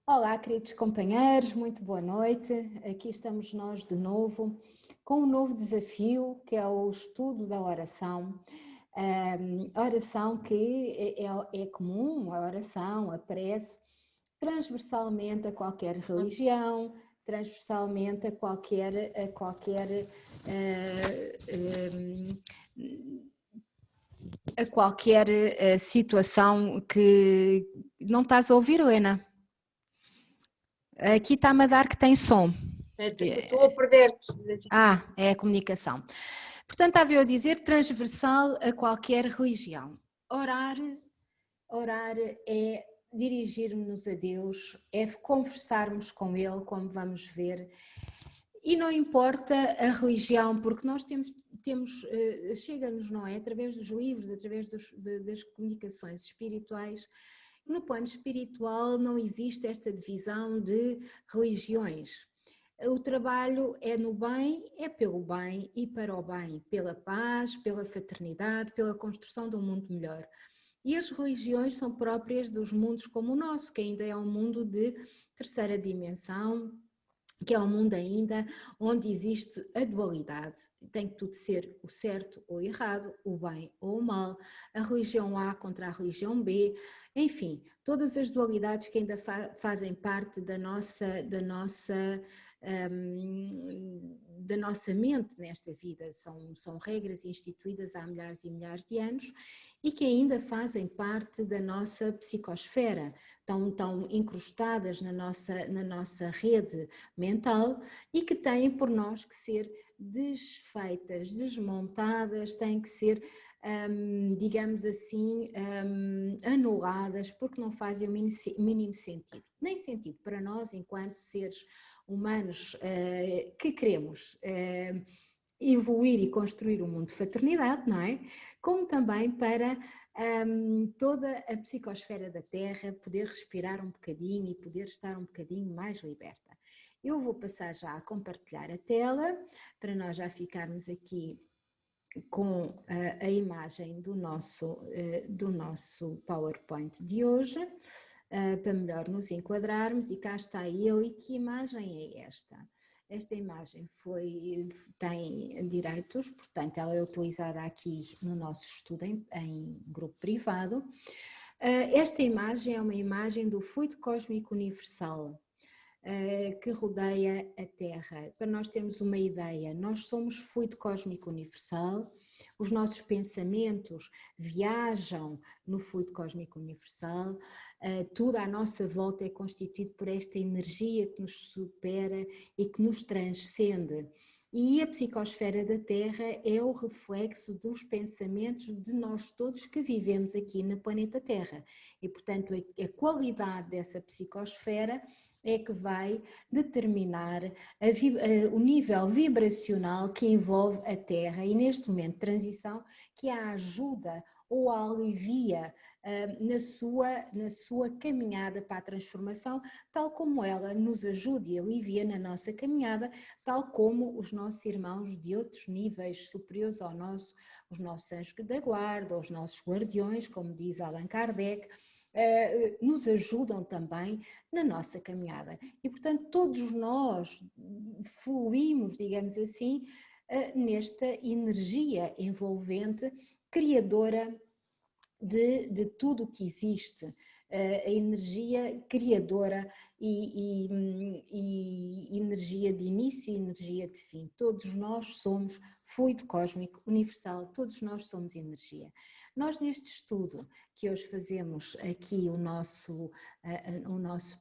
Olá, queridos companheiros, muito boa noite. Aqui estamos nós de novo com um novo desafio que é o estudo da oração. A oração que é comum, a oração, a prece, transversalmente a qualquer religião, transversalmente a qualquer situação que não estás a ouvir, Helena. Aqui está-me a dar que tem som. Estou a perder-te. É a comunicação. Portanto, estava eu a dizer transversal a qualquer religião. Orar é dirigirmos-nos a Deus, é conversarmos com Ele, como vamos ver. E não importa a religião, porque nós temos chega-nos, não é? Através dos livros, através das comunicações espirituais. No plano espiritual não existe esta divisão de religiões. O trabalho é no bem, é pelo bem e para o bem, pela paz, pela fraternidade, pela construção de um mundo melhor. E as religiões são próprias dos mundos como o nosso, que ainda é um mundo de terceira dimensão, que é um mundo ainda onde existe a dualidade, tem que tudo ser o certo ou o errado, o bem ou o mal, a religião A contra a religião B, enfim, todas as dualidades que ainda fazem parte da nossa mente nesta vida, são regras instituídas há milhares e milhares de anos e que ainda fazem parte da nossa psicosfera, estão incrustadas na nossa rede mental e que têm por nós que ser desfeitas, desmontadas, têm que ser, digamos assim, anuladas, porque não fazem o mínimo sentido, nem sentido para nós enquanto seres humanos que queremos evoluir e construir um mundo de fraternidade, não é? Como também para toda a psicosfera da Terra poder respirar um bocadinho e poder estar um bocadinho mais liberta. Eu vou passar já a compartilhar a tela para nós já ficarmos aqui com a imagem do nosso PowerPoint de hoje, para melhor nos enquadrarmos, e cá está ele. E que imagem é esta? Esta imagem tem direitos, portanto ela é utilizada aqui no nosso estudo em grupo privado. Esta imagem é uma imagem do fluido cósmico universal que rodeia a Terra. Para nós termos uma ideia, nós somos fluido cósmico universal, os nossos pensamentos viajam no fluido cósmico universal, tudo à nossa volta é constituído por esta energia que nos supera e que nos transcende. E a psicosfera da Terra é o reflexo dos pensamentos de nós todos que vivemos aqui no planeta Terra. E, portanto, a qualidade dessa psicosfera é que vai determinar o nível vibracional que envolve a Terra e, neste momento de transição, que a ajuda ou a alivia na sua caminhada para a transformação, tal como ela nos ajuda e alivia na nossa caminhada, tal como os nossos irmãos de outros níveis superiores ao nosso, os nossos anjos da guarda, os nossos guardiões, como diz Allan Kardec, nos ajudam também na nossa caminhada. E, portanto, todos nós fluímos, digamos assim, nesta energia envolvente, criadora de tudo o que existe, a energia criadora e energia de início e energia de fim. Todos nós somos fluido cósmico universal, todos nós somos energia. Nós, neste estudo que hoje fazemos aqui, a nossa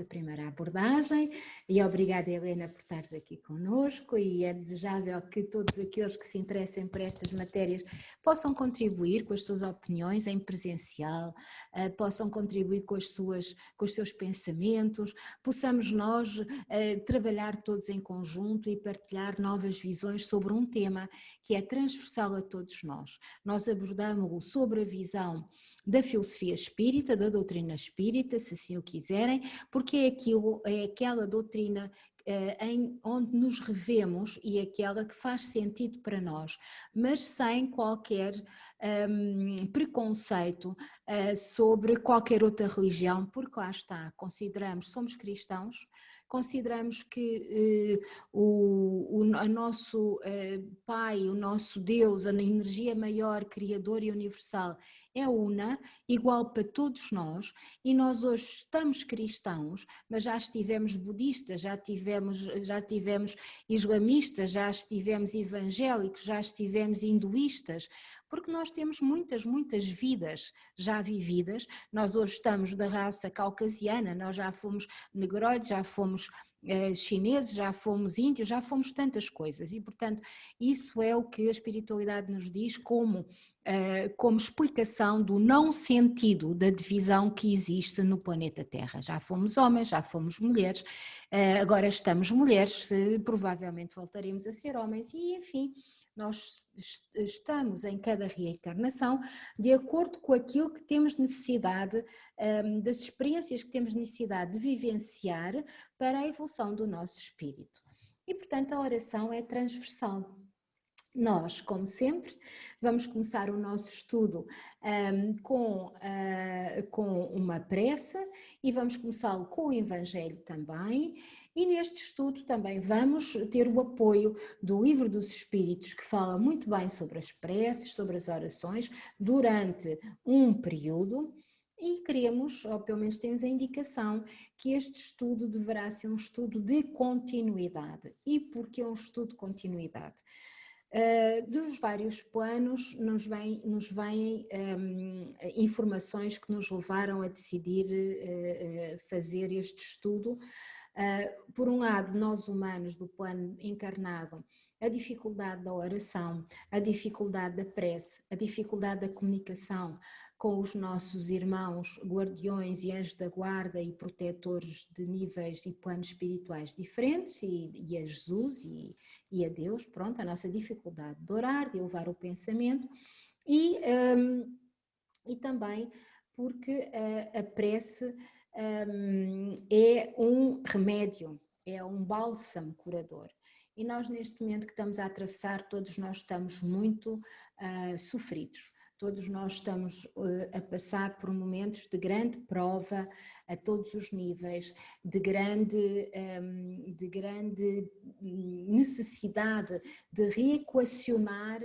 primeira abordagem, e obrigada, Helena, por estares aqui connosco, e é desejável que todos aqueles que se interessem por estas matérias possam contribuir com as suas opiniões em presencial, possam contribuir com os seus pensamentos, possamos nós trabalhar todos em conjunto e partilhar novas visões sobre um tema que é transversal a todos nós. Nós abordamos-o sobre a visão da filosofia espírita, da doutrina espírita, se assim o quiserem, porque é aquela doutrina onde nos revemos e aquela que faz sentido para nós, mas sem qualquer preconceito sobre qualquer outra religião, porque lá está, somos cristãos, consideramos que o nosso Pai, o nosso Deus, a energia maior, criadora e universal é una, igual para todos nós, e nós hoje estamos cristãos, mas já estivemos budistas, já tivemos islamistas, já estivemos evangélicos, já estivemos hinduístas, porque nós temos muitas vidas já vividas. Nós hoje estamos da raça caucasiana, nós já fomos negroides, já fomos chineses, já fomos índios, já fomos tantas coisas, e portanto isso é o que a espiritualidade nos diz como explicação do não sentido da divisão que existe no planeta Terra. Já fomos homens, já fomos mulheres, agora estamos mulheres, provavelmente voltaremos a ser homens, e enfim, nós estamos em cada reencarnação de acordo com aquilo que temos necessidade, das experiências que temos necessidade de vivenciar para a evolução do nosso espírito. E portanto a oração é transversal. Nós, como sempre, vamos começar o nosso estudo com uma prece, e vamos começá-lo com o Evangelho também, e neste estudo também vamos ter o apoio do Livro dos Espíritos, que fala muito bem sobre as preces, sobre as orações, durante um período, e queremos, ou pelo menos temos a indicação, que este estudo deverá ser um estudo de continuidade. E porquê um estudo de continuidade? Dos vários planos nos vêm informações que nos levaram a decidir fazer este estudo. Por um lado, nós humanos do plano encarnado, a dificuldade da oração, a dificuldade da prece, a dificuldade da comunicação com os nossos irmãos guardiões e anjos da guarda e protetores de níveis e planos espirituais diferentes, e a Jesus e a Deus, pronto, a nossa dificuldade de orar, de elevar o pensamento, e também porque a prece é um remédio, é um bálsamo curador. E nós, neste momento que estamos a atravessar, todos nós estamos muito sofridos. Todos nós estamos a passar por momentos de grande prova a todos os níveis, de grande necessidade de reequacionar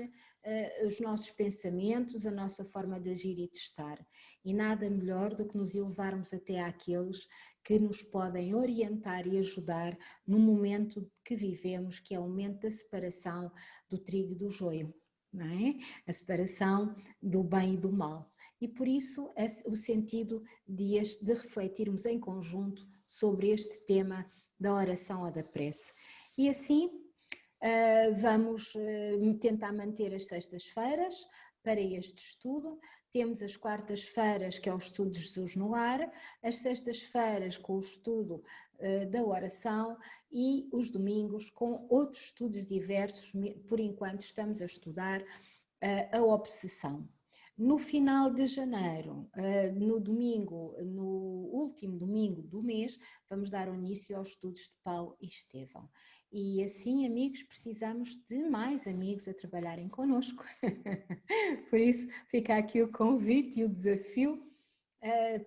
os nossos pensamentos, a nossa forma de agir e de estar. E nada melhor do que nos elevarmos até àqueles que nos podem orientar e ajudar no momento que vivemos, que é o momento da separação do trigo e do joio. Não é? A separação do bem e do mal. E por isso o sentido de refletirmos em conjunto sobre este tema da oração ou da prece. E assim vamos tentar manter as sextas-feiras para este estudo. Temos as quartas-feiras, que é o estudo de Jesus no Lar, as sextas-feiras com o estudo da oração, e os domingos com outros estudos diversos. Por enquanto estamos a estudar a obsessão. No final de janeiro, no último domingo do mês, vamos dar início aos estudos de Paulo e Estevão. E assim, amigos, precisamos de mais amigos a trabalharem connosco. Por isso, fica aqui o convite e o desafio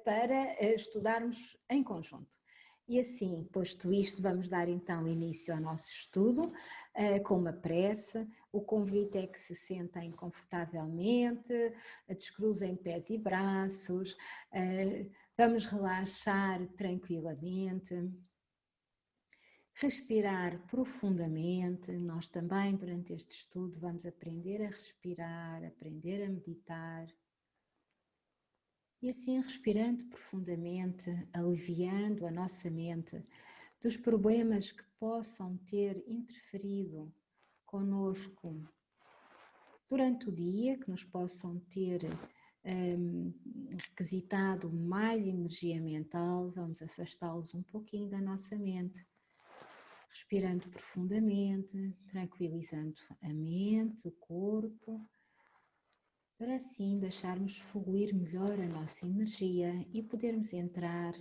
para estudarmos em conjunto. E assim, posto isto, vamos dar então início ao nosso estudo com uma prece. O convite é que se sentem confortavelmente, descruzem pés e braços, vamos relaxar tranquilamente. Respirar profundamente. Nós também, durante este estudo, vamos aprender a respirar, aprender a meditar. E assim, respirando profundamente, aliviando a nossa mente dos problemas que possam ter interferido conosco durante o dia, que nos possam ter requisitado mais energia mental, vamos afastá-los um pouquinho da nossa mente. Respirando profundamente, tranquilizando a mente, o corpo, para assim deixarmos fluir melhor a nossa energia e podermos entrar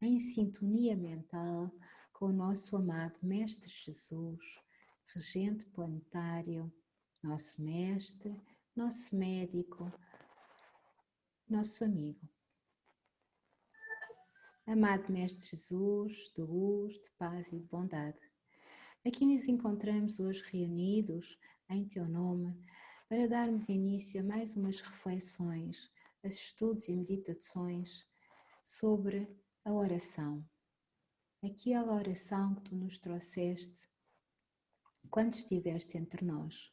em sintonia mental com o nosso amado Mestre Jesus, regente planetário, nosso mestre, nosso médico, nosso amigo. Amado Mestre Jesus, de luz, de paz e de bondade, aqui nos encontramos hoje reunidos em Teu nome para darmos início a mais umas reflexões, a estudos e meditações sobre a oração. Aquela oração que Tu nos trouxeste quando estiveste entre nós.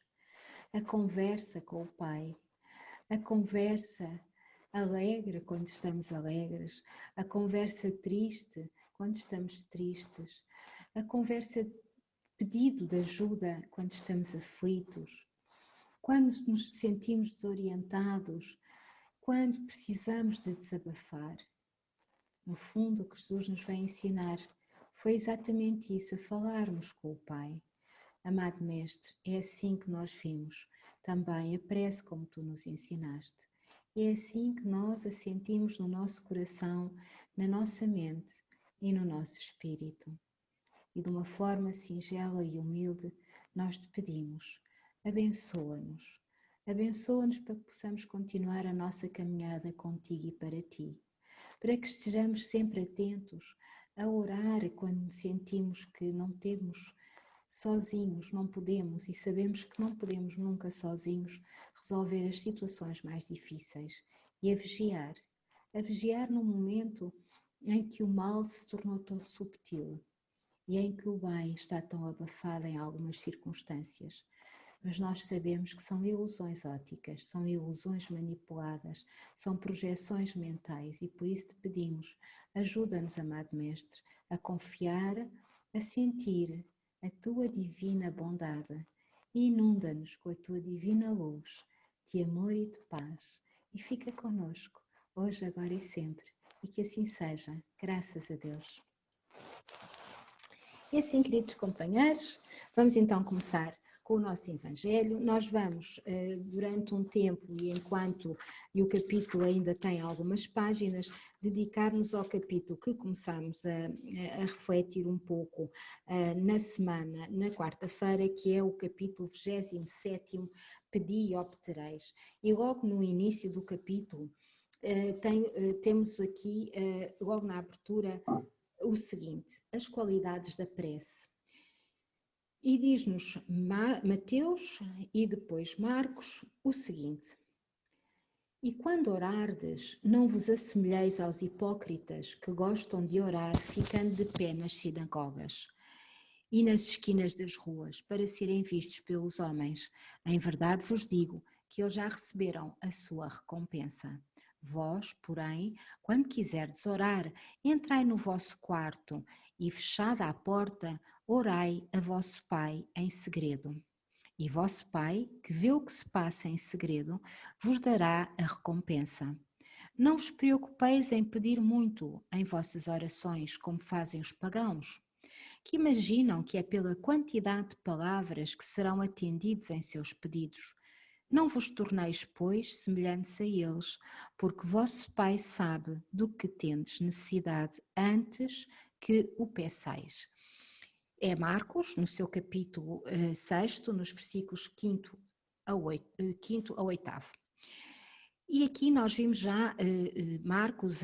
A conversa com o Pai, a conversa alegre quando estamos alegres, a conversa triste quando estamos tristes, a conversa pedido de ajuda quando estamos aflitos, quando nos sentimos desorientados, quando precisamos de desabafar. No fundo, o que Jesus nos vai ensinar foi exatamente isso, a falarmos com o Pai. Amado Mestre, é assim que nós vimos também a prece como Tu nos ensinaste. É assim que nós a sentimos no nosso coração, na nossa mente e no nosso espírito. E de uma forma singela e humilde, nós Te pedimos, abençoa-nos. Abençoa-nos para que possamos continuar a nossa caminhada contigo e para Ti. Para que estejamos sempre atentos a orar quando sentimos que não temos sozinhos, não podemos e sabemos que não podemos nunca sozinhos resolver as situações mais difíceis e a vigiar no momento em que o mal se tornou tão subtil e em que o bem está tão abafado em algumas circunstâncias. Mas nós sabemos que são ilusões ópticas, são ilusões manipuladas, são projeções mentais e por isso Te pedimos, ajuda-nos, amado Mestre, a confiar, a sentir a Tua divina bondade e inunda-nos com a Tua divina luz de amor e de paz e fica conosco, hoje, agora e sempre, e que assim seja, graças a Deus. E assim, queridos companheiros, vamos então começar com o nosso Evangelho. Nós vamos, durante um tempo e o capítulo ainda tem algumas páginas, dedicar-nos ao capítulo que começámos a refletir um pouco na semana, na quarta-feira, que é o capítulo 27º, Pedi e obtereis. E logo no início do capítulo, temos aqui, logo na abertura, o seguinte, as qualidades da prece. E diz-nos Mateus e depois Marcos o seguinte: E quando orardes, não vos assemelheis aos hipócritas que gostam de orar ficando de pé nas sinagogas e nas esquinas das ruas, para serem vistos pelos homens. Em verdade vos digo que eles já receberam a sua recompensa. Vós, porém, quando quiserdes orar, entrai no vosso quarto e, fechada a porta, orai a vosso Pai em segredo. E vosso Pai, que vê o que se passa em segredo, vos dará a recompensa. Não vos preocupeis em pedir muito em vossas orações, como fazem os pagãos, que imaginam que é pela quantidade de palavras que serão atendidos em seus pedidos. Não vos torneis, pois, semelhantes a eles, porque vosso Pai sabe do que tendes necessidade antes que o peçais. É Marcos, no seu capítulo 6, nos versículos 5 a 8. E aqui nós vimos já Marcos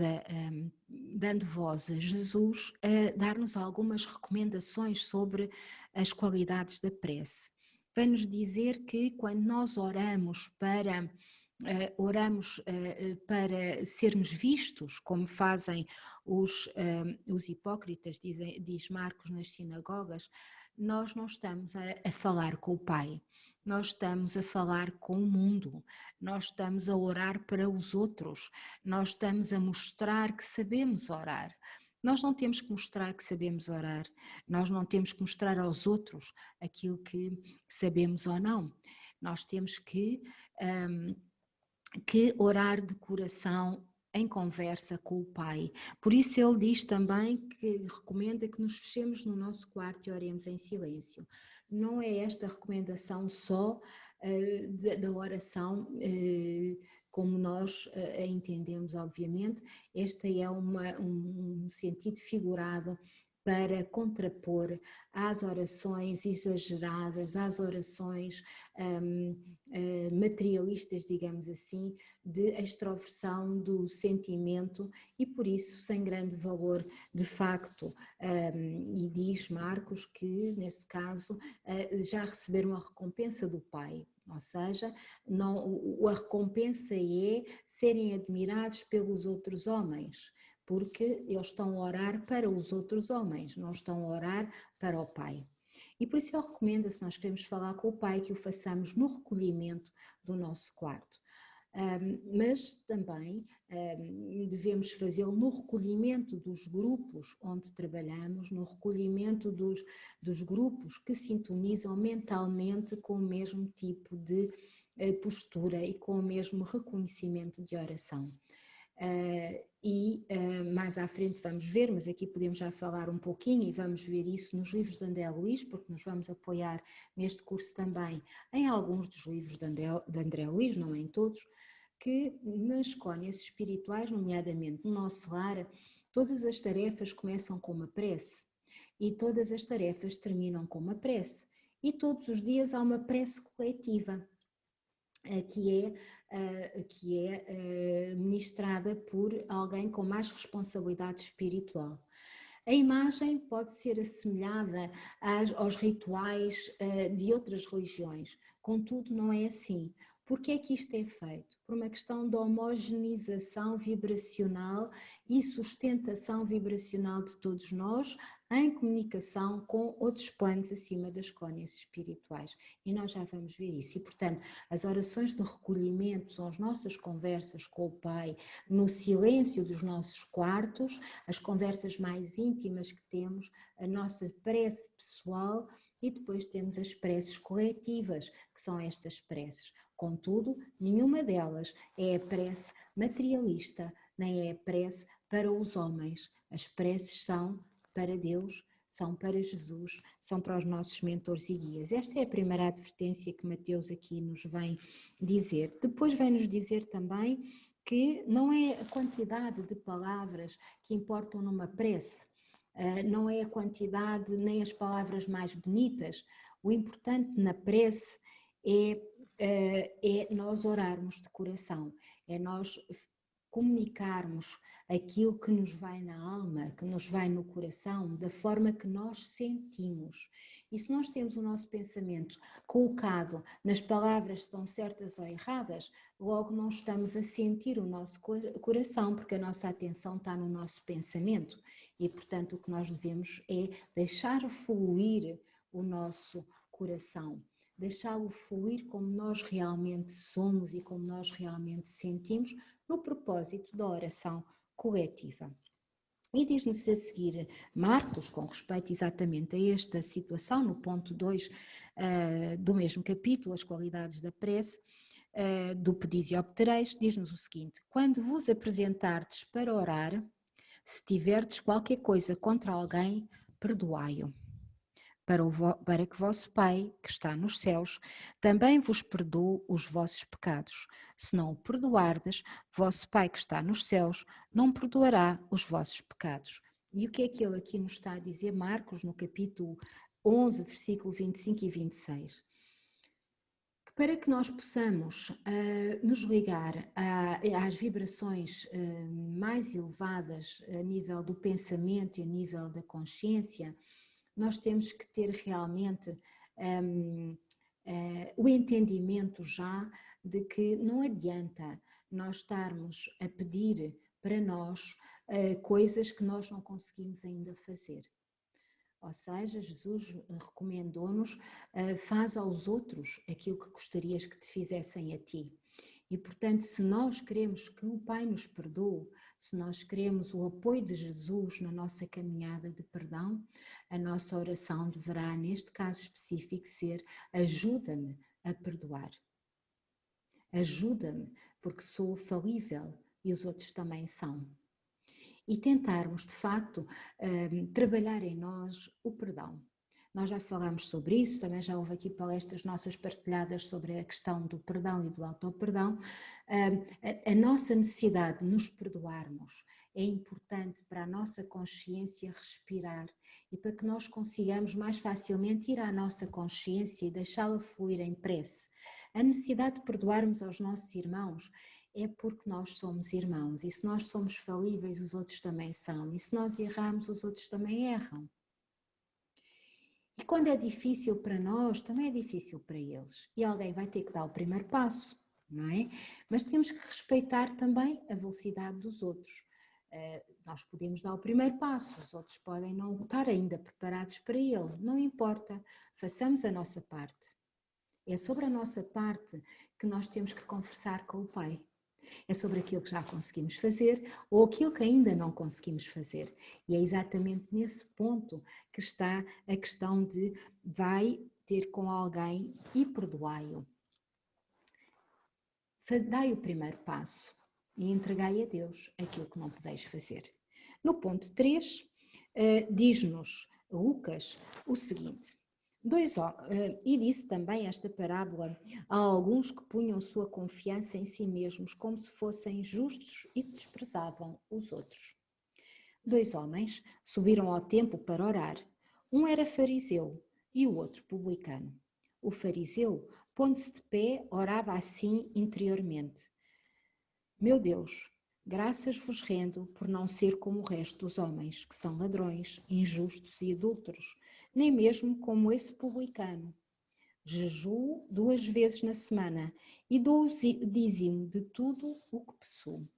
dando voz a Jesus a dar-nos algumas recomendações sobre as qualidades da prece. Vai-nos dizer que quando nós oramos para sermos vistos, como fazem os hipócritas, diz Marcos, nas sinagogas, nós não estamos a falar com o Pai, nós estamos a falar com o mundo, nós estamos a orar para os outros, nós estamos a mostrar que sabemos orar. Nós não temos que mostrar que sabemos orar, nós não temos que mostrar aos outros aquilo que sabemos ou não. Nós temos que orar de coração em conversa com o Pai. Por isso ele diz também que recomenda que nos fechemos no nosso quarto e oremos em silêncio. Não é esta recomendação só da oração como nós a entendemos, obviamente. Este é um sentido figurado para contrapor às orações exageradas, às orações materialistas, digamos assim, de extroversão do sentimento e por isso sem grande valor de facto. E diz Marcos que nesse caso já receberam a recompensa do Pai. Ou seja, não, a recompensa é serem admirados pelos outros homens, porque eles estão a orar para os outros homens, não estão a orar para o Pai. E por isso ele recomenda, se nós queremos falar com o Pai, que o façamos no recolhimento do nosso quarto. Mas também devemos fazê-lo no recolhimento dos grupos onde trabalhamos, no recolhimento dos grupos que sintonizam mentalmente com o mesmo tipo de postura e com o mesmo reconhecimento de oração. Mais à frente vamos ver, mas aqui podemos já falar um pouquinho e vamos ver isso nos livros de André Luiz, porque nos vamos apoiar neste curso também em alguns dos livros de André Luiz, não em todos, que nas cônias espirituais, nomeadamente no nosso lar, todas as tarefas começam com uma prece e todas as tarefas terminam com uma prece e todos os dias há uma prece coletiva que é ministrada por alguém com mais responsabilidade espiritual. A imagem pode ser assemelhada aos rituais de outras religiões, contudo não é assim. Por que é que isto é feito? Por uma questão de homogeneização vibracional e sustentação vibracional de todos nós em comunicação com outros planos acima das cônias espirituais. E nós já vamos ver isso. E, portanto, as orações de recolhimento são as nossas conversas com o Pai no silêncio dos nossos quartos, as conversas mais íntimas que temos, a nossa prece pessoal e depois temos as preces coletivas, que são estas preces. Contudo, nenhuma delas é a prece materialista, nem é a prece para os homens. As preces são para Deus, são para Jesus, são para os nossos mentores e guias. Esta é a primeira advertência que Mateus aqui nos vem dizer. Depois vem-nos dizer também que não é a quantidade de palavras que importam numa prece, não é a quantidade nem as palavras mais bonitas. O importante na prece é nós orarmos de coração, é nós comunicarmos aquilo que nos vai na alma, que nos vai no coração, da forma que nós sentimos. E se nós temos o nosso pensamento colocado nas palavras que estão certas ou erradas, logo não estamos a sentir o nosso coração, porque a nossa atenção está no nosso pensamento. E, portanto, o que nós devemos é deixar fluir o nosso coração, deixá-lo fluir como nós realmente somos e como nós realmente sentimos, no propósito da oração coletiva. E diz-nos a seguir Marcos, com respeito exatamente a esta situação, no ponto 2 do mesmo capítulo, as qualidades da prece, do pedis e obtereis, diz-nos o seguinte: quando vos apresentardes para orar, se tiverdes qualquer coisa contra alguém, perdoai-o, para que vosso Pai, que está nos céus, também vos perdoe os vossos pecados. Se não o perdoardes, vosso Pai, que está nos céus, não perdoará os vossos pecados. E o que é que ele aqui nos está a dizer? Marcos, no capítulo 11, versículo 25 e 26. Para que nós possamos nos ligar às vibrações mais elevadas a nível do pensamento e a nível da consciência, nós temos que ter realmente o entendimento já de que não adianta nós estarmos a pedir para nós coisas que nós não conseguimos ainda fazer. Ou seja, Jesus recomendou-nos, faz aos outros aquilo que gostarias que te fizessem a ti. E, portanto, se nós queremos que o Pai nos perdoe, se nós queremos o apoio de Jesus na nossa caminhada de perdão, a nossa oração deverá, neste caso específico, ser: ajuda-me a perdoar. Ajuda-me, porque sou falível e os outros também são. E tentarmos, de facto, trabalhar em nós o perdão. Nós já falámos sobre isso, também já houve aqui palestras nossas partilhadas sobre a questão do perdão e do autoperdão. A nossa necessidade de nos perdoarmos é importante para a nossa consciência respirar e para que nós consigamos mais facilmente ir à nossa consciência e deixá-la fluir em prece. A necessidade de perdoarmos aos nossos irmãos é porque nós somos irmãos, e se nós somos falíveis, os outros também são, e se nós erramos, os outros também erram. E quando é difícil para nós, também é difícil para eles, e alguém vai ter que dar o primeiro passo, não é? Mas temos que respeitar também a velocidade dos outros. Nós podemos dar o primeiro passo, os outros podem não estar ainda preparados para ele, não importa, façamos a nossa parte. É sobre a nossa parte que nós temos que conversar com o Pai. É sobre aquilo que já conseguimos fazer ou aquilo que ainda não conseguimos fazer. E é exatamente nesse ponto que está a questão de vai ter com alguém e perdoai-o. Dai o primeiro passo e entregai a Deus aquilo que não podeis fazer. No ponto 3, diz-nos Lucas o seguinte: e disse também esta parábola a alguns que punham sua confiança em si mesmos como se fossem justos e desprezavam os outros. 2 homens subiram ao templo para orar. Um era fariseu e o outro publicano. O fariseu, pondo-se de pé, orava assim interiormente: Meu Deus, graças vos rendo por não ser como o resto dos homens, que são ladrões, injustos e adúlteros, nem mesmo como esse publicano. Jejuo 2 vezes na semana e dou o dízimo de tudo o que possuo.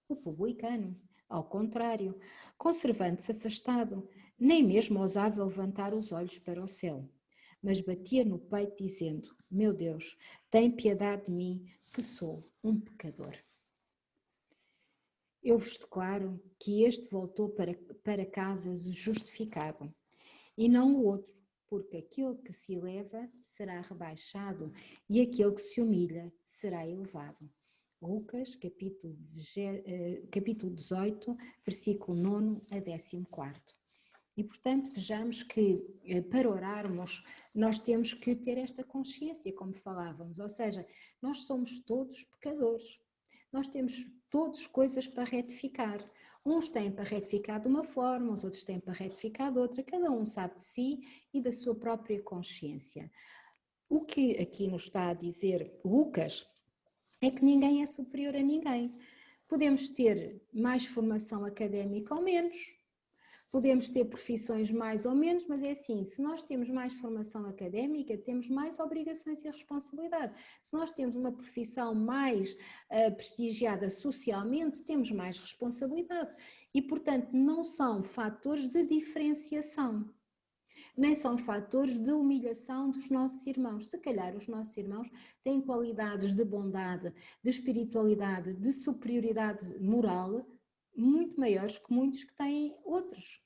O publicano, ao contrário, conservando-se afastado, nem mesmo ousava levantar os olhos para o céu, mas batia no peito dizendo: Meu Deus, tem piedade de mim, que sou um pecador. Eu vos declaro que este voltou para casa justificado, e não o outro, porque aquele que se eleva será rebaixado, e aquele que se humilha será elevado. Lucas, capítulo 18, versículo 9 a 14. E, portanto, vejamos que para orarmos nós temos que ter esta consciência, como falávamos, ou seja, nós somos todos pecadores. Nós temos todos coisas para retificar. Uns têm para retificar de uma forma, os outros têm para retificar de outra. Cada um sabe de si e da sua própria consciência. O que aqui nos está a dizer Lucas é que ninguém é superior a ninguém. Podemos ter mais formação académica ou menos, podemos ter profissões mais ou menos, mas é assim, se nós temos mais formação académica, temos mais obrigações e responsabilidade. Se nós temos uma profissão mais prestigiada socialmente, temos mais responsabilidade. E, portanto, não são fatores de diferenciação, nem são fatores de humilhação dos nossos irmãos. Se calhar os nossos irmãos têm qualidades de bondade, de espiritualidade, de superioridade moral muito maiores que muitos que têm outros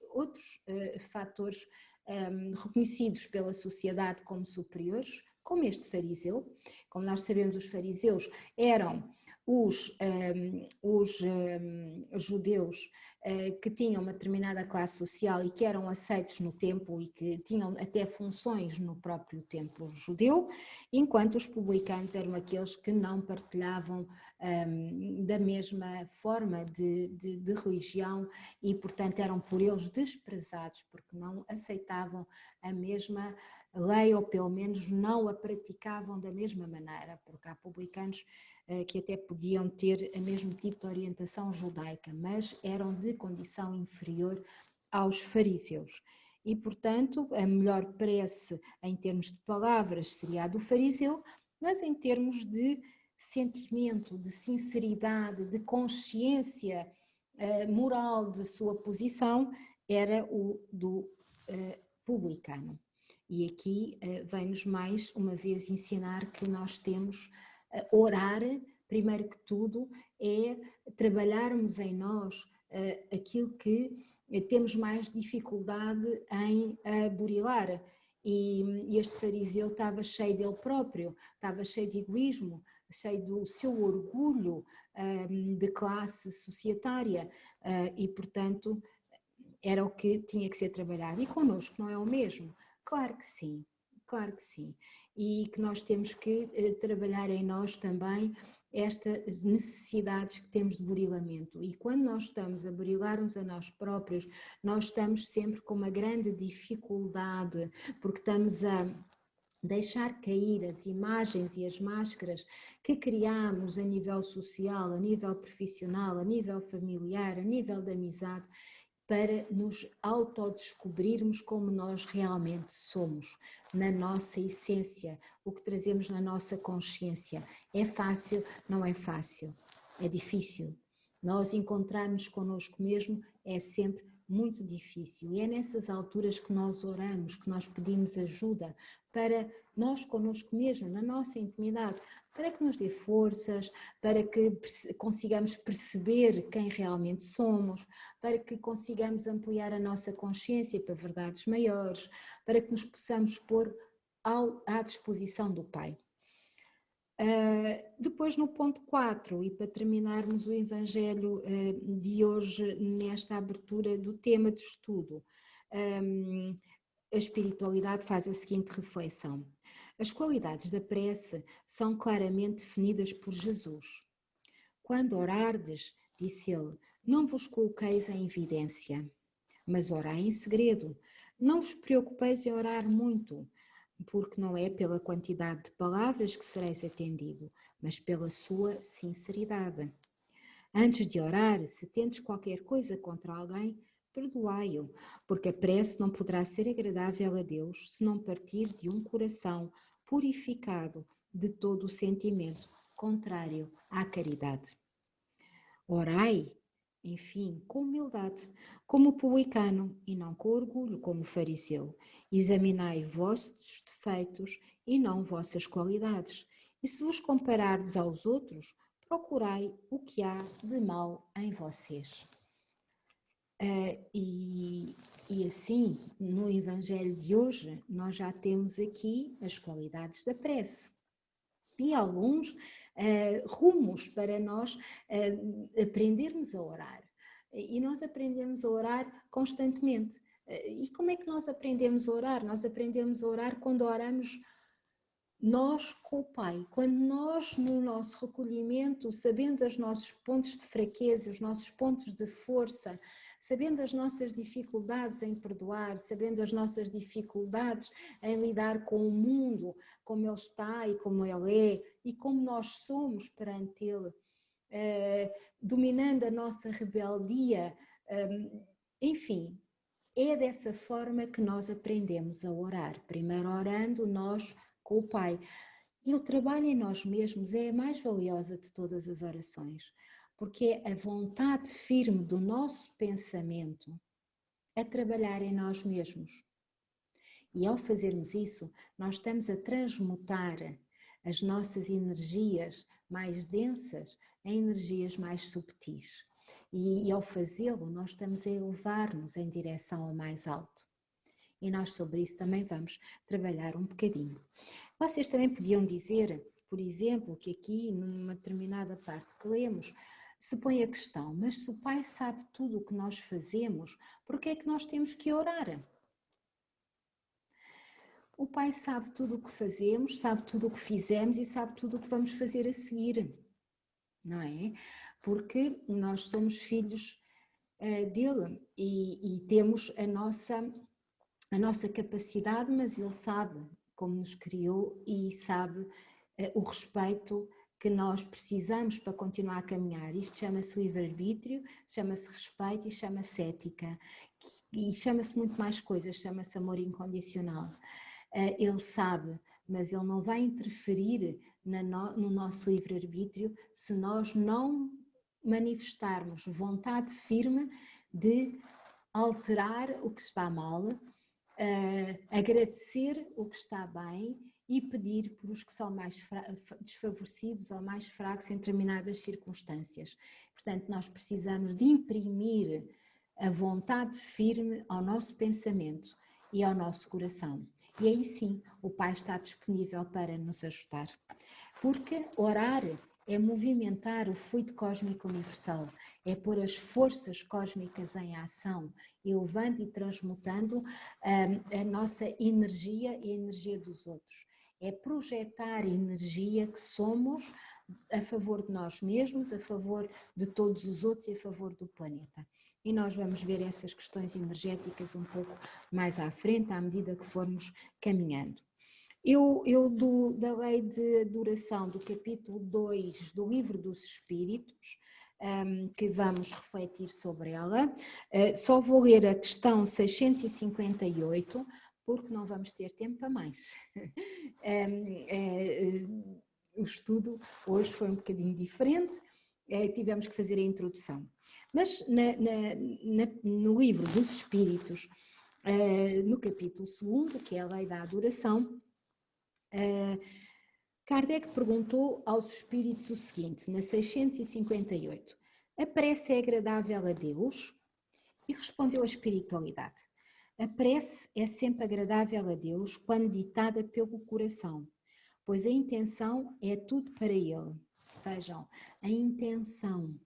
fatores reconhecidos pela sociedade como superiores, como este fariseu. Como nós sabemos, os fariseus eram os judeus que tinham uma determinada classe social e que eram aceitos no templo e que tinham até funções no próprio templo judeu, enquanto os publicanos eram aqueles que não partilhavam da mesma forma de religião e, portanto, eram por eles desprezados, porque não aceitavam a mesma lei, ou pelo menos não a praticavam da mesma maneira, porque há publicanos que até podiam ter o mesmo tipo de orientação judaica, mas eram de condição inferior aos fariseus. E, portanto, a melhor prece em termos de palavras seria a do fariseu, mas em termos de sentimento, de sinceridade, de consciência moral de sua posição, era o do publicano. E aqui vem-nos mais uma vez ensinar que nós temos orar, primeiro que tudo, é trabalharmos em nós aquilo que temos mais dificuldade em burilar. E este fariseu estava cheio dele próprio, estava cheio de egoísmo, cheio do seu orgulho de classe societária e, portanto, era o que tinha que ser trabalhado. E connosco não é o mesmo. Claro que sim, claro que sim. E que nós temos que trabalhar em nós também estas necessidades que temos de burilamento. E quando nós estamos a burilar-nos a nós próprios, nós estamos sempre com uma grande dificuldade, porque estamos a deixar cair as imagens e as máscaras que criamos a nível social, a nível profissional, a nível familiar, a nível de amizade, para nos autodescobrirmos como nós realmente somos, na nossa essência, o que trazemos na nossa consciência. É fácil? Não é fácil, é difícil. Nós encontrarmos connosco mesmo é sempre muito difícil e é nessas alturas que nós oramos, que nós pedimos ajuda para nós connosco mesmo, na nossa intimidade, para que nos dê forças, para que consigamos perceber quem realmente somos, para que consigamos ampliar a nossa consciência para verdades maiores, para que nos possamos pôr à disposição do Pai. Depois no ponto 4, e para terminarmos o Evangelho de hoje nesta abertura do tema de estudo, a espiritualidade faz a seguinte reflexão. As qualidades da prece são claramente definidas por Jesus. Quando orardes, disse ele, não vos coloqueis em evidência, mas orai em segredo. Não vos preocupeis em orar muito, porque não é pela quantidade de palavras que sereis atendido, mas pela sua sinceridade. Antes de orar, se tendes qualquer coisa contra alguém, perdoai-o, porque a prece não poderá ser agradável a Deus se não partir de um coração purificado de todo o sentimento contrário à caridade. Orai, enfim, com humildade, como o publicano, e não com orgulho, como o fariseu. Examinai vossos defeitos e não vossas qualidades. E se vos comparardes aos outros, procurai o que há de mal em vocês. E assim, no Evangelho de hoje, nós já temos aqui as qualidades da prece. E alguns rumos para nós aprendermos a orar. E nós aprendemos a orar constantemente. E como é que nós aprendemos a orar? Nós aprendemos a orar quando oramos nós com o Pai, quando nós no nosso recolhimento, sabendo os nossos pontos de fraqueza, os nossos pontos de força, sabendo as nossas dificuldades em perdoar, sabendo as nossas dificuldades em lidar com o mundo, como ele está e como ele é, e como nós somos perante ele, dominando a nossa rebeldia, enfim, é dessa forma que nós aprendemos a orar, primeiro orando nós com o Pai. E o trabalho em nós mesmos é a mais valiosa de todas as orações, porque é a vontade firme do nosso pensamento a trabalhar em nós mesmos. E ao fazermos isso, nós estamos a transmutar as nossas energias mais densas em energias mais subtis. E ao fazê-lo, nós estamos a elevar-nos em direção ao mais alto. E nós sobre isso também vamos trabalhar um bocadinho. Vocês também podiam dizer, por exemplo, que aqui numa determinada parte que lemos, se põe a questão, mas se o Pai sabe tudo o que nós fazemos, por que é que nós temos que orar? O Pai sabe tudo o que fazemos, sabe tudo o que fizemos e sabe tudo o que vamos fazer a seguir, não é? Porque nós somos filhos dele e temos a nossa capacidade, mas ele sabe como nos criou e sabe o respeito que nós precisamos para continuar a caminhar. Isto chama-se livre-arbítrio, chama-se respeito e chama-se ética. E chama-se muito mais coisas, chama-se amor incondicional. Ele sabe, mas ele não vai interferir no nosso livre-arbítrio se nós não manifestarmos vontade firme de alterar o que está mal, agradecer o que está bem e pedir por os que são mais desfavorecidos ou mais fracos em determinadas circunstâncias. Portanto, nós precisamos de imprimir a vontade firme ao nosso pensamento e ao nosso coração. E aí sim, o Pai está disponível para nos ajudar. Porque orar é movimentar o fluido cósmico universal, é pôr as forças cósmicas em ação, elevando e transmutando a nossa energia e a energia dos outros. É projetar a energia que somos a favor de nós mesmos, a favor de todos os outros e a favor do planeta. E nós vamos ver essas questões energéticas um pouco mais à frente, à medida que formos caminhando. Da lei de adoração do capítulo 2 do Livro dos Espíritos, que vamos refletir sobre ela, só vou ler a questão 658, porque não vamos ter tempo para mais. O estudo hoje foi um bocadinho diferente, tivemos que fazer a introdução. Mas no Livro dos Espíritos, no capítulo 2, que é a lei da adoração, Kardec perguntou aos espíritos o seguinte, na 658, a prece é agradável a Deus? E respondeu a espiritualidade, a prece é sempre agradável a Deus quando ditada pelo coração, pois a intenção é tudo para Ele. Vejam, a intenção.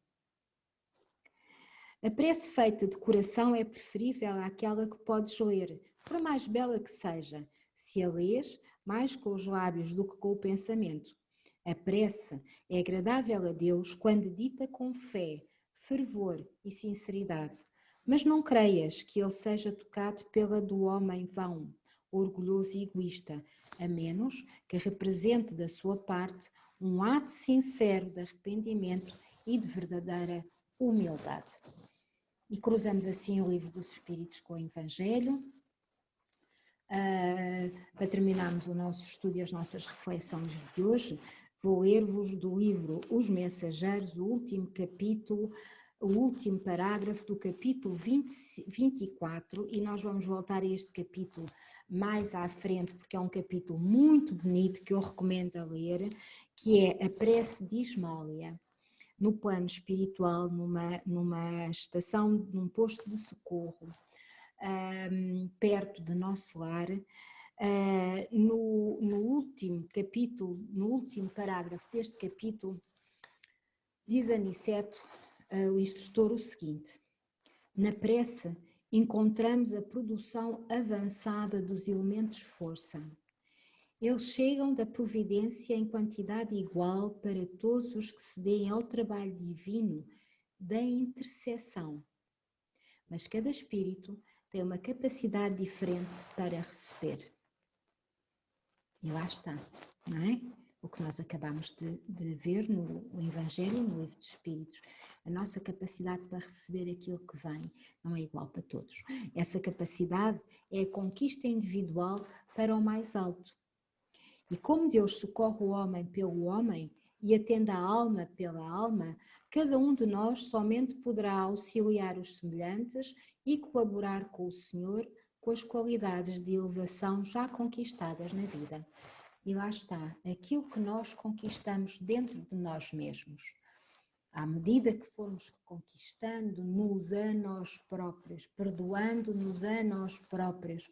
A prece feita de coração é preferível àquela que podes ler, por mais bela que seja, se a lês mais com os lábios do que com o pensamento. A prece é agradável a Deus quando dita com fé, fervor e sinceridade, mas não creias que ele seja tocado pela do homem vão, orgulhoso e egoísta, a menos que represente da sua parte um ato sincero de arrependimento e de verdadeira humildade. E cruzamos assim o Livro dos Espíritos com o Evangelho. Para terminarmos o nosso estudo e as nossas reflexões de hoje, vou ler-vos do livro Os Mensageiros, o último capítulo, o último parágrafo do capítulo 24, e nós vamos voltar a este capítulo mais à frente, porque é um capítulo muito bonito que eu recomendo a ler, que é a prece de Ismólia. No plano espiritual, numa estação, num posto de socorro, perto do nosso lar, no último capítulo, no último parágrafo deste capítulo, diz Aniceto, o instrutor, o seguinte: na prece encontramos a produção avançada dos elementos força. Eles chegam da providência em quantidade igual para todos os que se deem ao trabalho divino da intercessão. Mas cada espírito tem uma capacidade diferente para receber. E lá está, não é? O que nós acabamos de ver no Evangelho, no Livro dos Espíritos. A nossa capacidade para receber aquilo que vem não é igual para todos. Essa capacidade é a conquista individual para o mais alto. E como Deus socorre o homem pelo homem e atende a alma pela alma, cada um de nós somente poderá auxiliar os semelhantes e colaborar com o Senhor com as qualidades de elevação já conquistadas na vida. E lá está, aquilo que nós conquistamos dentro de nós mesmos. À medida que formos conquistando-nos a nós próprios, perdoando-nos a nós próprios,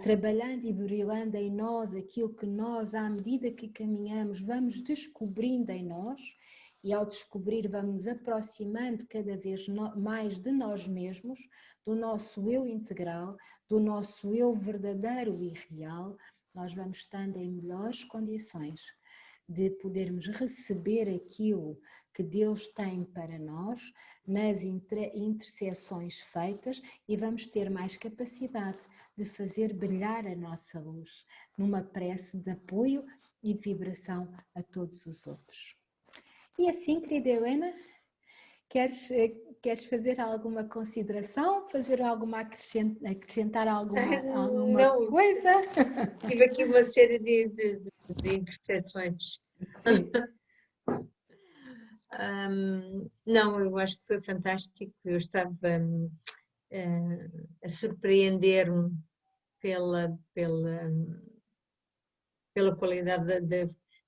trabalhando e burilando em nós aquilo que nós, à medida que caminhamos, vamos descobrindo em nós, e ao descobrir vamos nos aproximando cada vez mais de nós mesmos, do nosso eu integral, do nosso eu verdadeiro e real, nós vamos estando em melhores condições de podermos receber aquilo que Deus tem para nós nas intercessões feitas, e vamos ter mais capacidade de fazer brilhar a nossa luz numa prece de apoio e de vibração a todos os outros. E assim, querida Helena, queres fazer alguma consideração, acrescentar alguma coisa? Tive aqui uma série de interseções. Sim. Não, eu acho que foi fantástico. Eu estava a surpreender-me pela qualidade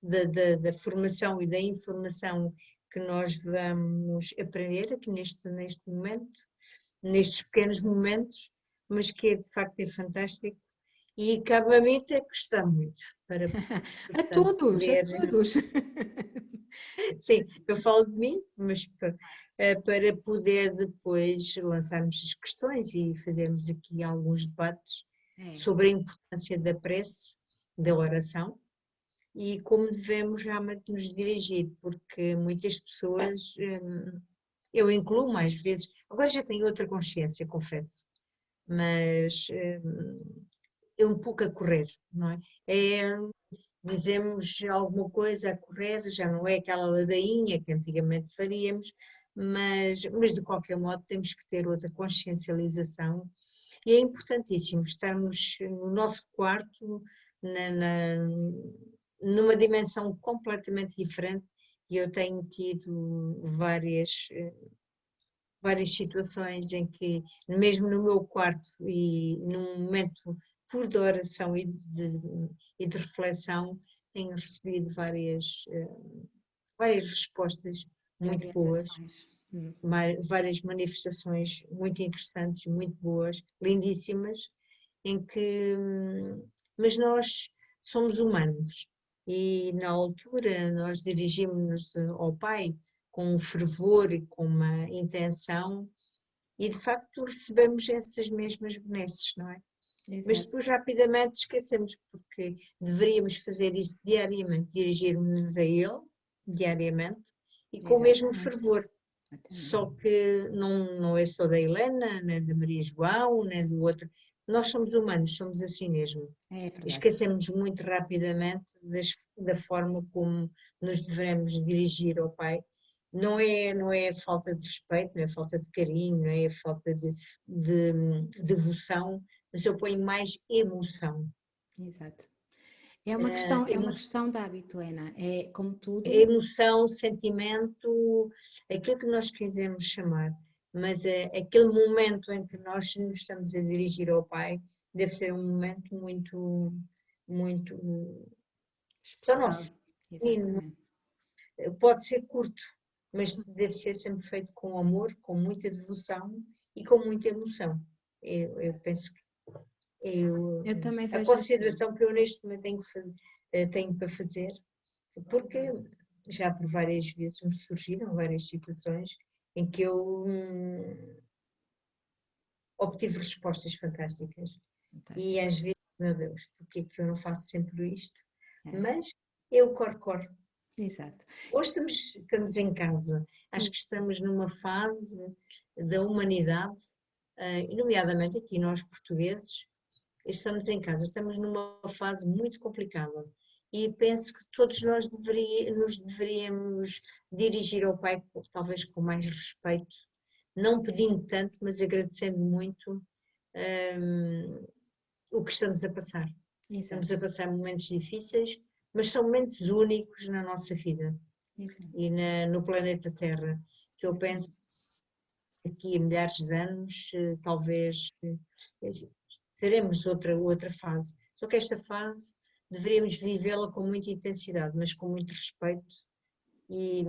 da formação e da informação que nós vamos aprender aqui neste momento, nestes pequenos momentos, mas que de facto é fantástico. E cabe a mim ter que gostar muito para A todos. Sim, eu falo de mim, mas para poder depois lançarmos as questões e fazermos aqui alguns debates É, sobre a importância da prece, da oração e como devemos realmente nos dirigir, porque muitas pessoas, eu incluo mais vezes, agora já tenho outra consciência, confesso, mas é um pouco a correr, não é? É, dizemos alguma coisa a correr, já não é aquela ladainha que antigamente faríamos, mas de qualquer modo temos que ter outra consciencialização e é importantíssimo estarmos no nosso quarto, na, na- numa dimensão completamente diferente e eu tenho tido várias situações em que, mesmo no meu quarto e num momento puro de oração e de reflexão, tenho recebido várias respostas muito boas, orientações. várias manifestações muito interessantes, muito boas, lindíssimas, em que, mas nós somos humanos e na altura nós dirigimos-nos ao Pai com um fervor e com uma intenção e de facto recebemos essas mesmas benesses, não é? Mas Exato, depois rapidamente esquecemos, porque deveríamos fazer isso diariamente, dirigirmos-nos a Ele diariamente e com o mesmo exatamente, fervor. exatamente. Só que não é só da Helena, nem da Maria João, nem do outro. Nós somos humanos, somos assim mesmo. É verdade. Esquecemos muito rapidamente da forma como nos devemos dirigir ao Pai. Não é falta de respeito, não é falta de carinho, não é falta de devoção, mas eu ponho mais emoção. Exato. Eh, É uma emo- questão de hábito, Helena. É como tudo. Emoção, sentimento, aquilo que nós quisermos chamar, mas aquele momento em que nós nos estamos a dirigir ao Pai deve ser um momento muito, muito só Especial, nosso. exatamente. Pode ser curto, mas deve ser sempre feito com amor, com muita devoção e com muita emoção. Eu penso que Eu também a vejo assim. consideração que eu neste momento tenho para fazer, porque já por várias vezes me surgiram várias situações em que eu obtive respostas fantásticas. E Fantástico. às vezes, meu Deus, porque é que eu não faço sempre isto? É, Mas eu corre. exato. Hoje estamos em casa, acho que estamos numa fase da humanidade, e nomeadamente aqui nós portugueses, estamos em casa, estamos numa fase muito complicada e penso que todos nós nos deveríamos dirigir ao Pai talvez com mais respeito, não pedindo tanto, mas agradecendo muito o que estamos a passar. Estamos a Exato, passar momentos difíceis, mas são momentos únicos na nossa vida exato. e no planeta Terra, que eu penso que daqui a milhares de anos, talvez, teremos outra fase. Só que esta fase deveríamos vivê-la com muita intensidade, mas com muito respeito e,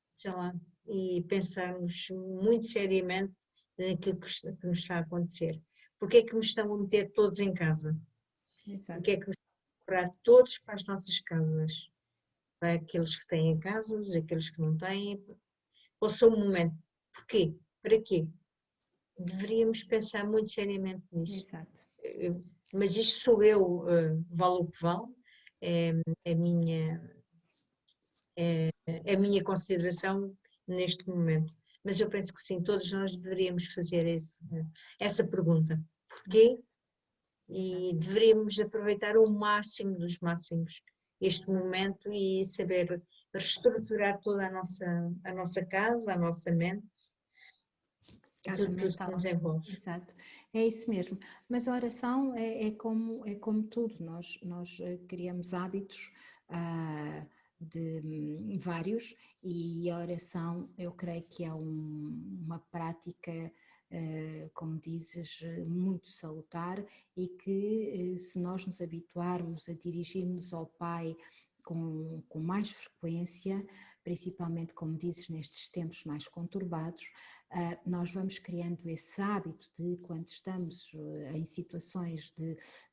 sei lá, e pensarmos muito seriamente naquilo que nos está a acontecer. Porque é que nos estão a meter todos em casa? Porque Exato. é que nos estão a curar todos para as nossas casas? Para aqueles que têm casas, aqueles que não têm. Qual é o momento? Porquê? Para quê? Deveríamos pensar muito seriamente nisso. Exato. Mas isto sou eu, vale o que vale, é a a minha consideração neste momento. Mas eu penso que sim, todos nós deveríamos fazer essa pergunta. Porquê? E Exato. deveríamos aproveitar o máximo dos máximos este momento e saber reestruturar toda a nossa casa, a nossa mente e Casa tudo que mental. nos envolve. Exato. É isso mesmo. Mas a oração é como tudo. Nós criamos hábitos de vários e a oração eu creio que é uma prática, como dizes, muito salutar e que se nós nos habituarmos a dirigir-nos ao Pai com mais frequência, principalmente, como dizes, nestes tempos mais conturbados, nós vamos criando esse hábito de, quando estamos em situações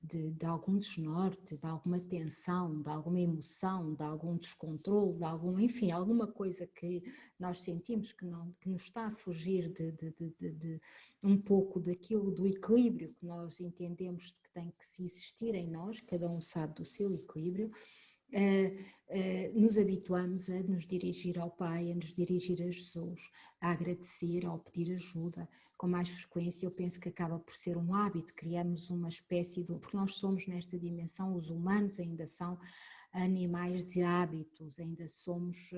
de algum desnorte, de alguma tensão, de alguma emoção, de algum descontrole, de algum, enfim, alguma coisa que nós sentimos que nos está a fugir de um pouco daquilo, do equilíbrio que nós entendemos que tem que se existir em nós, cada um sabe do seu equilíbrio. Nos habituamos a nos dirigir ao Pai, a nos dirigir a Jesus, a agradecer, a pedir ajuda. Com mais frequência, eu penso que acaba por ser um hábito, criamos uma espécie de... Porque nós somos nesta dimensão, os humanos ainda são animais de hábitos, ainda somos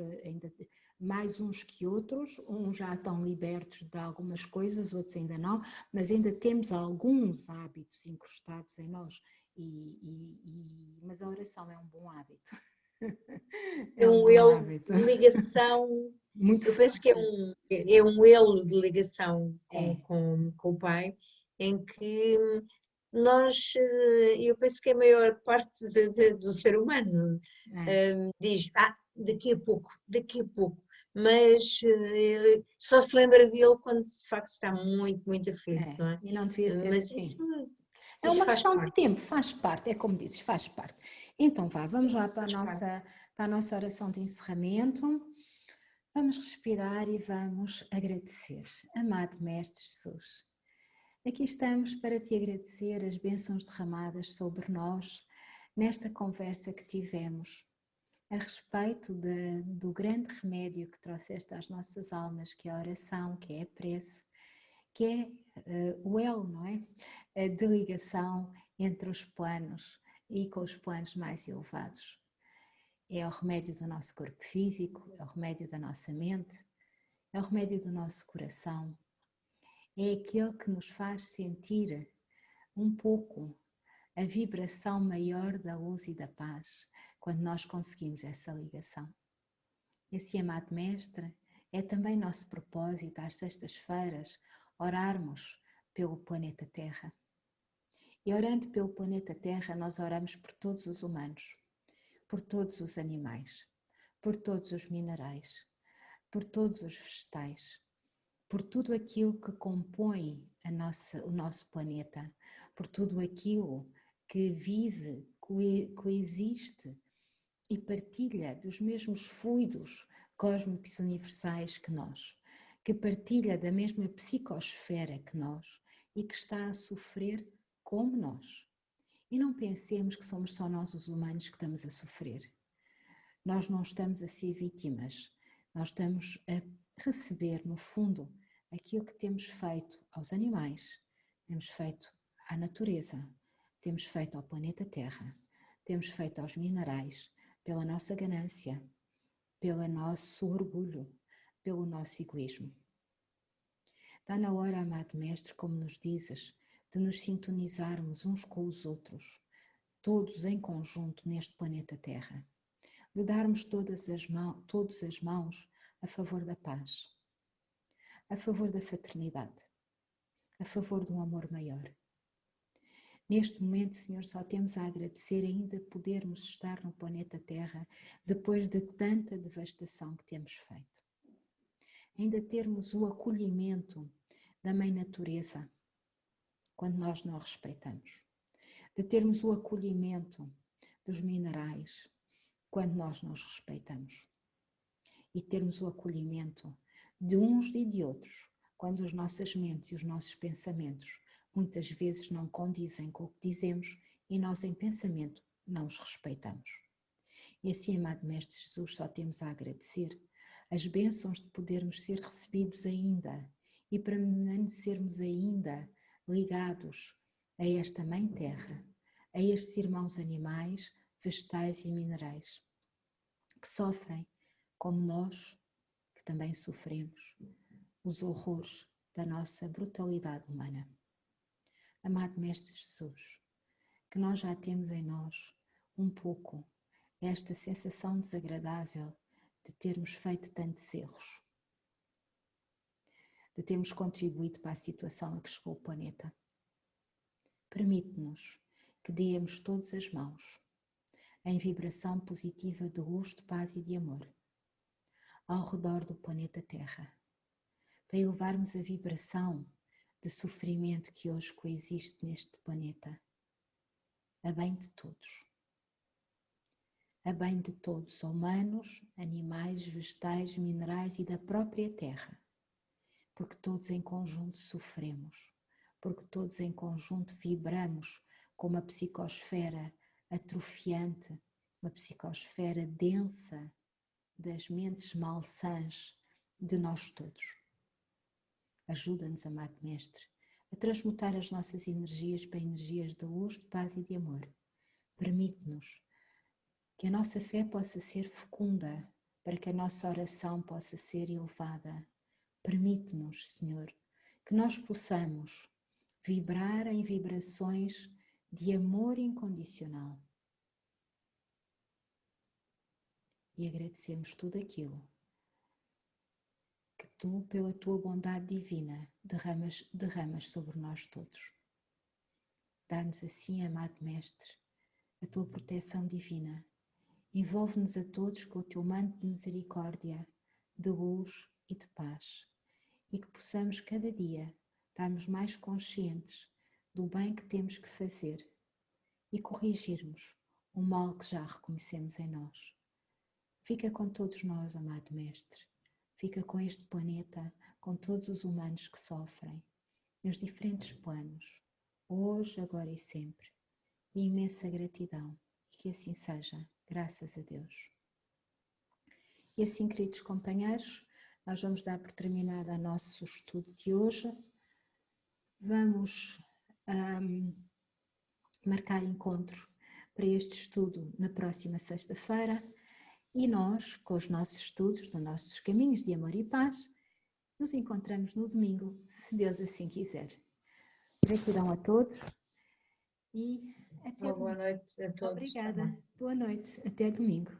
mais uns que outros, uns já estão libertos de algumas coisas, outros ainda não, mas ainda temos alguns hábitos incrustados em nós. Mas a oração é um bom hábito. É um elo de ligação, muito eu penso que é um elo de ligação com o Pai, em que nós, eu penso que a maior parte do ser humano diz, daqui a pouco, mas só se lembra dele quando de facto está muito, muito aflito, não é? E não devia ser Mas assim. É isso uma faz questão parte. de tempo, faz parte, é como dizes, faz parte. Então vamos lá para a nossa oração de encerramento. Vamos respirar e vamos agradecer. Amado Mestre Jesus, aqui estamos para te agradecer as bênçãos derramadas sobre nós nesta conversa que tivemos a respeito do grande remédio que trouxeste às nossas almas, que é a oração, que é a prece, que é o elo, não é? De ligação entre os planos e com os planos mais elevados. É o remédio do nosso corpo físico, é o remédio da nossa mente, é o remédio do nosso coração, é aquele que nos faz sentir um pouco a vibração maior da luz e da paz quando nós conseguimos essa ligação. Esse amado Mestre é também nosso propósito às sextas-feiras orarmos pelo planeta Terra. E orando pelo planeta Terra, nós oramos por todos os humanos, por todos os animais, por todos os minerais, por todos os vegetais, por tudo aquilo que compõe o nosso planeta, por tudo aquilo que vive, coexiste e partilha dos mesmos fluidos cósmicos universais que nós, que partilha da mesma psicosfera que nós e que está a sofrer como nós. E não pensemos que somos só nós os humanos que estamos a sofrer. Nós não estamos a ser vítimas, nós estamos a receber, no fundo, aquilo que temos feito aos animais, temos feito à natureza, temos feito ao planeta Terra, temos feito aos minerais, pela nossa ganância, pelo nosso orgulho, pelo nosso egoísmo. Está na hora, amado Mestre, como nos dizes, de nos sintonizarmos uns com os outros, todos em conjunto neste planeta Terra, de darmos todas as mãos a favor da paz, a favor da fraternidade, a favor de um amor maior. Neste momento, Senhor, só temos a agradecer ainda podermos estar no planeta Terra depois de tanta devastação que temos feito. Ainda termos o acolhimento da Mãe Natureza, quando nós não a respeitamos. De termos o acolhimento dos minerais, quando nós não os respeitamos. E termos o acolhimento de uns e de outros, quando as nossas mentes e os nossos pensamentos muitas vezes não condizem com o que dizemos e nós em pensamento não os respeitamos. E assim, amado Mestre Jesus, só temos a agradecer as bênçãos de podermos ser recebidos ainda e permanecermos ainda ligados a esta Mãe Terra, a estes irmãos animais, vegetais e minerais, que sofrem como nós, que também sofremos, os horrores da nossa brutalidade humana. Amado Mestre Jesus, que nós já temos em nós um pouco esta sensação desagradável de termos feito tantos erros, de termos contribuído para a situação a que chegou o planeta. Permite-nos que demos todas as mãos em vibração positiva de luz, de paz e de amor ao redor do planeta Terra, para elevarmos a vibração de sofrimento que hoje coexiste neste planeta, a bem de todos. A bem de todos, humanos, animais, vegetais, minerais e da própria Terra, porque todos em conjunto sofremos, porque todos em conjunto vibramos com uma psicosfera atrofiante, uma psicosfera densa das mentes malsãs de nós todos. Ajuda-nos, amado Mestre, a transmutar as nossas energias para energias de luz, de paz e de amor. Permite-nos que a nossa fé possa ser fecunda, para que a nossa oração possa ser elevada. Permite-nos, Senhor, que nós possamos vibrar em vibrações de amor incondicional. E agradecemos tudo aquilo que Tu, pela Tua bondade divina, derramas sobre nós todos. Dá-nos assim, amado Mestre, a Tua proteção divina. Envolve-nos a todos com o Teu manto de misericórdia, de luz e de paz, e que possamos cada dia estarmos mais conscientes do bem que temos que fazer e corrigirmos o mal que já reconhecemos em nós. Fica com todos nós, amado Mestre, fica com este planeta, com todos os humanos que sofrem, nos diferentes planos, hoje, agora e sempre, e imensa gratidão, e que assim seja, graças a Deus. E assim, queridos companheiros, nós vamos dar por terminado o nosso estudo de hoje. Vamos marcar encontro para este estudo na próxima sexta-feira e nós, com os nossos estudos dos nossos caminhos de amor e paz, nos encontramos no domingo, se Deus assim quiser. Gratidão a todos e até domingo. Boa noite a todos. Obrigada. Boa noite. Até domingo.